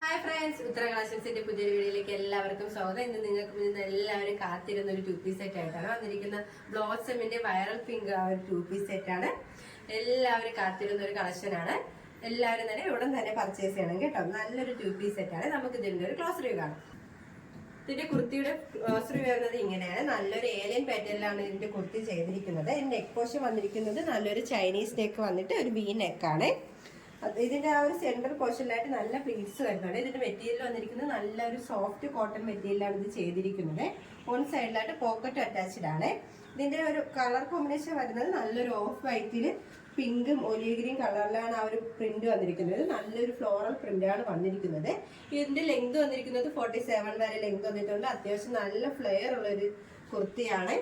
Hi friends, ഉത്തര കളക്ഷൻസിന്റെ പുതിയൊരു വീഡിയോയിലേക്ക് എല്ലാവർക്കും സ്വാഗതം. ഇന്ന് നിങ്ങൾക്ക് മുന്നിൽ എല്ലാവരും കാത്തിരുന്ന ഒരു 2-piece സെറ്റ് ആയിട്ടാണ് വന്നിരിക്കുന്ന. ബ്ലോസമിന്റെ വൈറൽ പിങ്ക് ആ ഒരു 2-piece സെറ്റാണ്. എല്ലാവരും കാത്തിരുന്ന ഒരു കളക്ഷനാണ്. എല്ലാവരും തന്നെ ഉടൻ തന്നെ പർച്ചേസ് ചെയ്യണം കേട്ടോ. നല്ലൊരു 2-piece സെറ്റാണ്. നമുക്ക് ഇതിന്റെ ഒരു ക്ലോസ് റിവ്യൂ കാണാം. ഇതിന്റെ കുർത്തിയുടെ ക്ലോസ് റിവ്യൂ വരുന്നത് ഇങ്ങനെയാണ്. നല്ലൊരു ഏലിയൻ പാറ്റേണിലാണ് ഇതിന്റെ കുർത്തി ചെയ്തിരിക്കുന്നത്. നെക്ക് പോർഷൻ വന്നിരിക്കുന്നത് നല്ലൊരു ചൈനീസ് നെക്ക് വന്നിട്ട് ഒരു വി നെക്കാണ്. ഇതിന്റെ ആ ഒരു സെന്റർ പോർഷനിലായിട്ട് നല്ല പ്ലീറ്റ്സ് വരുന്നുണ്ട്. ഇതിന്റെ മെറ്റീരിയൽ വന്നിരിക്കുന്നത് നല്ലൊരു സോഫ്റ്റ് കോട്ടൺ മെറ്റീരിയലാണ് ഇത് ചെയ്തിരിക്കുന്നത്. വൺ സൈഡിലായിട്ട് പോക്കറ്റ് അറ്റാച്ച്ഡ് ആണ്. ഇതിന്റെ ഒരു കളർ കോമ്പിനേഷൻ വരുന്നത് നല്ലൊരു ഓഫ് വൈറ്റിൽ പിങ്കും ഒലിവ് ഗ്രീൻ കളറിലാണ് ആ ഒരു പ്രിന്റ് വന്നിരിക്കുന്നത്. നല്ലൊരു ഫ്ലോറൽ പ്രിന്റ് ആണ് വന്നിരിക്കുന്നത്. ഇതിന്റെ ലെങ്ത് വന്നിരിക്കുന്നത് 47 വരെ ലെങ്ത് വന്നിട്ടുണ്ട്. അത്യാവശ്യം നല്ല ഫ്ലെയർ ഉള്ളൊരു കുർത്തിയാണ്.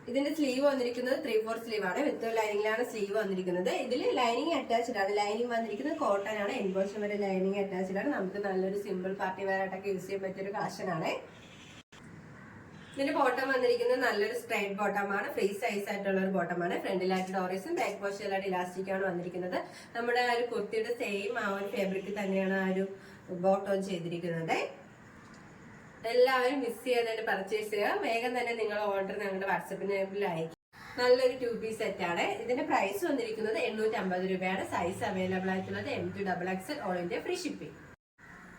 ഇതിന്റെ സ്ലീവ് വന്നിരിക്കുന്നത് 3/4 സ്ലീവ് ആണ്. വിത്ത് ലൈനിങ്ങിലാണ് സ്ലീവ് വന്നിരിക്കുന്നത്. ഇതിൽ ലൈനിങ് അറ്റാച്ച്ഡ് ആണ്. ലൈനിങ് വന്നിരിക്കുന്നത് കോട്ടൺ ആണ്. എൻബോഷൻ വരെ ലൈനിങ് അറ്റാച്ച്ഡ് ആണ്. നമുക്ക് നല്ലൊരു സിമ്പിൾ പാർട്ടി വെയർ ആയിട്ടൊക്കെ യൂസ് ചെയ്യാൻ പറ്റിയൊരു കളക്ഷൻ ആണ്. ഇതിന്റെ ബോട്ടം വന്നിരിക്കുന്നത് നല്ലൊരു സ്ട്രൈറ്റ് ബോട്ടം ആണ്. ഫ്രീ സൈസ് ആയിട്ടുള്ള ഒരു ബോട്ടം ആണ്. ഫ്രണ്ടിലായിട്ട് ഡോറീസും ബാക്ക് പോർഷനിലായിട്ട് ഇലാസ്റ്റിക് ആണ് വന്നിരിക്കുന്നത്. നമ്മുടെ ആ ഒരു കുർത്തിയുടെ സെയിം ആ ഒരു ഫാബ്രിക് തന്നെയാണ് ആ ഒരു ബോട്ടം ചെയ്തിരിക്കുന്നത്. എല്ലാവരും മിസ് ചെയ്യാതെ പർച്ചേസ് ചെയ്യുക. വേഗം തന്നെ നിങ്ങൾ ഓർഡർ ഞങ്ങളുടെ വാട്സപ്പിന് അയക്കും. നല്ലൊരു 2-piece സെറ്റ് ആണ്. ഇതിന്റെ പ്രൈസ് വന്നിരിക്കുന്നത് 850 രൂപയാണ്. സൈസ് അവൈലബിൾ ആയിട്ടുള്ളത് M2XXL all India free shipping.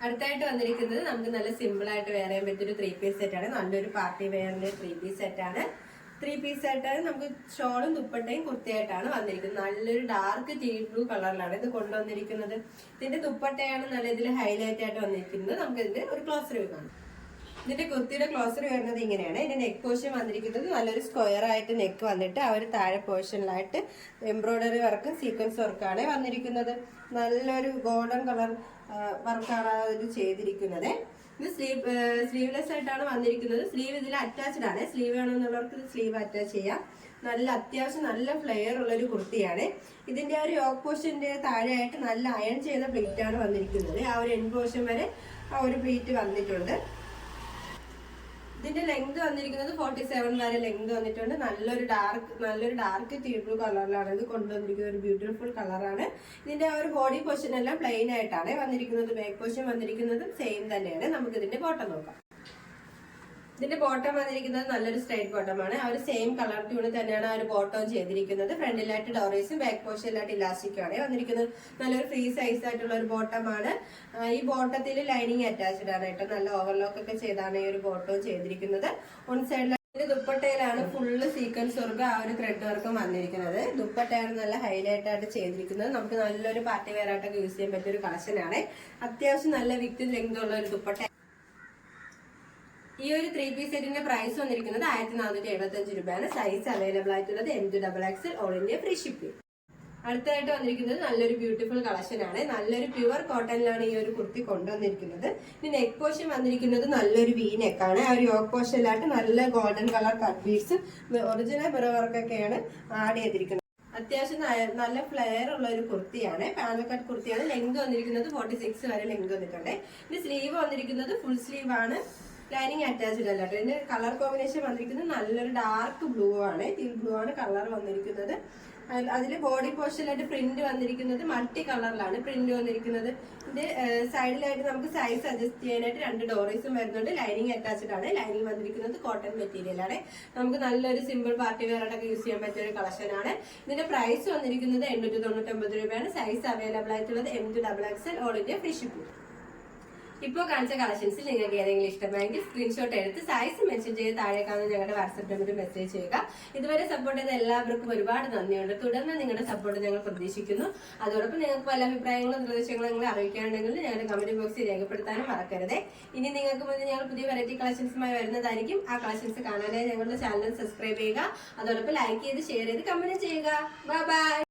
അടുത്തായിട്ട് വന്നിരിക്കുന്നത് നമുക്ക് നല്ല സിമ്പിൾ ആയിട്ട് വെയർ ചെയ്യാൻ പറ്റിയൊരു 3-piece സെറ്റ് ആണ്. നല്ലൊരു പാർട്ടി വെയറിന്റെ 3-piece സെറ്റ് ആണ്. 3-piece സെറ്റാണ്. നമുക്ക് ഷോളും ദുപ്പട്ടയും കുർത്തിയായിട്ടാണ് വന്നിരിക്കുന്നത്. നല്ലൊരു ഡാർക്ക് ടീ ബ്ലൂ കളറിലാണ് ഇത് കൊണ്ടുവന്നിരിക്കുന്നത്. ഇതിന്റെ ദുപ്പട്ടയാണ് നല്ല ഇതിൽ ഹൈലൈറ്റ് ആയിട്ട് വന്നിരിക്കുന്നത്. നമുക്ക് ഇതിന്റെ ഒരു ക്ലോസ് റിവ്യൂ കാണാം. ഇതിന്റെ കുർത്തിയുടെ ക്ലോസർ വരുന്നത് ഇങ്ങനെയാണ്. ഇതിന്റെ നെക്ക് പോർഷൻ വന്നിരിക്കുന്നത് നല്ലൊരു സ്ക്വയർ ആയിട്ട് നെക്ക് വന്നിട്ട് ആ ഒരു താഴെ പോർഷനിലായിട്ട് എംബ്രോയിഡറി വർക്കും സീക്വൻസ് വർക്കാണ് വന്നിരിക്കുന്നത്. നല്ലൊരു ഗോൾഡൻ കളർ വർക്കാണ് ഇത് ചെയ്തിരിക്കുന്നത്. ഇത് സ്ലീവ്ലെസ് ആയിട്ടാണ് വന്നിരിക്കുന്നത്. സ്ലീവ് ഇതിൽ അറ്റാച്ച്ഡ് ആണ്. സ്ലീവ് വേണമെന്നുള്ളവർക്ക് സ്ലീവ് അറ്റാച്ച് ചെയ്യാം. നല്ല അത്യാവശ്യം നല്ല ഫ്ലെയർ ഉള്ളൊരു കുർത്തിയാണ്. ഇതിന്റെ ആ ഒരു യോക്ക് പോർഷന്റെ താഴെയായിട്ട് നല്ല അയൺ ചെയ്ത പ്ലീറ്റ് ആണ് വന്നിരിക്കുന്നത്. ആ ഒരു എൻഡ് പോർഷൻ വരെ ആ ഒരു പ്ലീറ്റ് വന്നിട്ടുണ്ട്. ഇതിന്റെ ലെങ്ത് വന്നിരിക്കുന്നത് 47 വരെ ലെങ്ത് വന്നിട്ടുണ്ട്. നല്ലൊരു ഡാർക്ക് ടീ ബ്ലൂ കളറിലാണ് ഇത് കൊണ്ടുവന്നിരിക്കുന്നത്. ഒരു ബ്യൂട്ടിഫുൾ കളറാണ്. ഇതിന്റെ ആ ഒരു ബോഡി പോർഷൻ എല്ലാം പ്ലെയിൻ ആയിട്ടാണ് വന്നിരിക്കുന്നത്. ബാക്ക് പോർഷൻ വന്നിരിക്കുന്നത് സെയിം തന്നെയാണ്. നമുക്ക് ഇതിന്റെ ബോട്ടം നോക്കാം. ഇതിന്റെ ബോട്ടം വന്നിരിക്കുന്നത് നല്ലൊരു സ്ട്രൈറ്റ് ബോട്ടമാണ്. ആ ഒരു സെയിം കളർ ട്യൂണ് തന്നെയാണ് ആ ഒരു ബോട്ടം ചെയ്തിരിക്കുന്നത്. ഫ്രണ്ടിലായിട്ട് ഡോറീസും ബാക്ക് പോർഷനിലായിട്ട് ഇലാസ്റ്റിക്കും ആണ് വന്നിരിക്കുന്നത്. നല്ലൊരു ഫ്രീ സൈസ് ആയിട്ടുള്ള ഒരു ബോട്ടമാണ്. ഈ ബോട്ടത്തിൽ ലൈനിങ് അറ്റാച്ച്ഡ് ആണ് കേട്ടോ. നല്ല ഓവർലോക്ക് ഒക്കെ ചെയ്താണ് ഈ ഒരു ബോട്ടം ചെയ്തിരിക്കുന്നത്. വൺ സൈഡിൽ ദുപ്പട്ടയിലാണ് ഫുള്ള് സീക്വൻസ് വർക്ക് ആ ഒരു ത്രെഡ് വർക്കും വന്നിരിക്കുന്നത്. ദുപ്പട്ടയാണ് നല്ല ഹൈലൈറ്റ് ആയിട്ട് ചെയ്തിരിക്കുന്നത്. നമുക്ക് നല്ലൊരു പാർട്ടി വെയർ ആയിട്ടൊക്കെ യൂസ് ചെയ്യാൻ പറ്റിയ ഒരു കളക്ഷനാണ്. അത്യാവശ്യം നല്ല വിത്ത് ലെങ്ത് ഉള്ള ഒരു ദുപ്പട്ട. ഈ ഒരു 3-piece സെറ്റിന്റെ പ്രൈസ് വന്നിരിക്കുന്നത് 1475 രൂപയാണ്. സൈസ് അവൈലബിൾ ആയിട്ടുള്ളത് M2XXL all India free shipping. അടുത്തായിട്ട് വന്നിരിക്കുന്നത് നല്ലൊരു ബ്യൂട്ടിഫുൾ കളക്ഷൻ ആണ്. നല്ലൊരു പ്യുവർ കോട്ടണിലാണ് ഈ ഒരു കുർത്തി കൊണ്ടുവന്നിരിക്കുന്നത്. ഇനി നെക്ക് പോർഷൻ വന്നിരിക്കുന്നത് നല്ലൊരു വി നെക്കാണ്. ആ ഒരു യോക്ക് പോർഷനിലായിട്ട് നല്ല golden colour cut beads original mirror വർക്കൊക്കെയാണ് ആഡ് ചെയ്തിരിക്കുന്നത്. അത്യാവശ്യം നല്ല ഫ്ലെയർ ഉള്ള ഒരു കുർത്തിയാണ്. പാനൽ കട്ട് കുർത്തിയാണ്. ലെങ്ത് വന്നിരിക്കുന്നത് 46 വരെ ലെങ്ത് വന്നിട്ടുണ്ട്. ഇനി സ്ലീവ് വന്നിരിക്കുന്നത് ഫുൾ സ്ലീവ് ആണ്. ലൈനിങ് അറ്റാച്ച്ഡ് അല്ല. ഇതിന്റെ കളർ കോമ്പിനേഷൻ വന്നിരിക്കുന്നത് നല്ലൊരു ഡാർക്ക് ബ്ലൂ ആണ്. ടീൽ ബ്ലൂ ആണ് കളർ വന്നിരിക്കുന്നത്. അതിൽ ബോഡി പോർഷനിലായിട്ട് പ്രിന്റ് വന്നിരിക്കുന്നത് മൾട്ടി കളറിലാണ് പ്രിന്റ് വന്നിരിക്കുന്നത്. ഇതിന്റെ സൈഡിലായിട്ട് നമുക്ക് സൈസ് അഡ്ജസ്റ്റ് ചെയ്യാനായിട്ട് 2 ഡോറീസും വരുന്നുണ്ട്. ലൈനിങ് അറ്റാച്ച്ഡ് ആണ്. ലൈനിങ് വന്നിരിക്കുന്നത് കോട്ടൺ മെറ്റീരിയൽ ആണ്. നമുക്ക് നല്ലൊരു സിമ്പിൾ പാർട്ടി വെയർ ആയിട്ടൊക്കെ യൂസ് ചെയ്യാൻ പറ്റിയ ഒരു കളക്ഷൻ ആണ്. ഇതിന്റെ പ്രൈസ് വന്നിരിക്കുന്നത് 899 രൂപയാണ്. സൈസ് അവൈലബിൾ ആയിട്ടുള്ളത് M2XXL all India free shipping. ഇപ്പോൾ കാണിച്ച കളക്ഷൻസിൽ നിങ്ങൾക്ക് ഏതെങ്കിലും ഇഷ്ടമായെങ്കിൽ സ്ക്രീൻഷോട്ട് എടുത്ത് സൈസ് മെൻഷൻ ചെയ്ത് താഴെ കാണുന്ന ഞങ്ങളുടെ വാട്സ്ആപ്പ് നമ്പറിൽ മെസ്സേജ് ചെയ്യുക. ഇതുവരെ സപ്പോർട്ട് ചെയ്ത എല്ലാവർക്കും ഒരുപാട് നന്ദിയുണ്ട്. തുടർന്ന് നിങ്ങളുടെ സപ്പോർട്ട് ഞങ്ങൾ പ്രതീക്ഷിക്കുന്നു. അതോടൊപ്പം നിങ്ങൾക്ക് പല അഭിപ്രായങ്ങളും നിർദ്ദേശങ്ങളും നിങ്ങൾ അറിയിക്കാനുണ്ടെങ്കിൽ ഞങ്ങളുടെ കമന്റ് ബോക്സിൽ രേഖപ്പെടുത്താനും മറക്കരുത്. ഇനി നിങ്ങൾക്ക് മുന്നിൽ ഞങ്ങൾ പുതിയ വെറൈറ്റി കളക്ഷൻസുമായി വരുന്നതായിരിക്കും. ആ കളക്ഷൻസ് കാണാനായി ഞങ്ങളുടെ ചാനൽ സബ്സ്ക്രൈബ് ചെയ്യുക. അതോടൊപ്പം ലൈക്ക് ചെയ്ത് ഷെയർ ചെയ്ത് കമന്റ് ചെയ്യുക. Bye bye.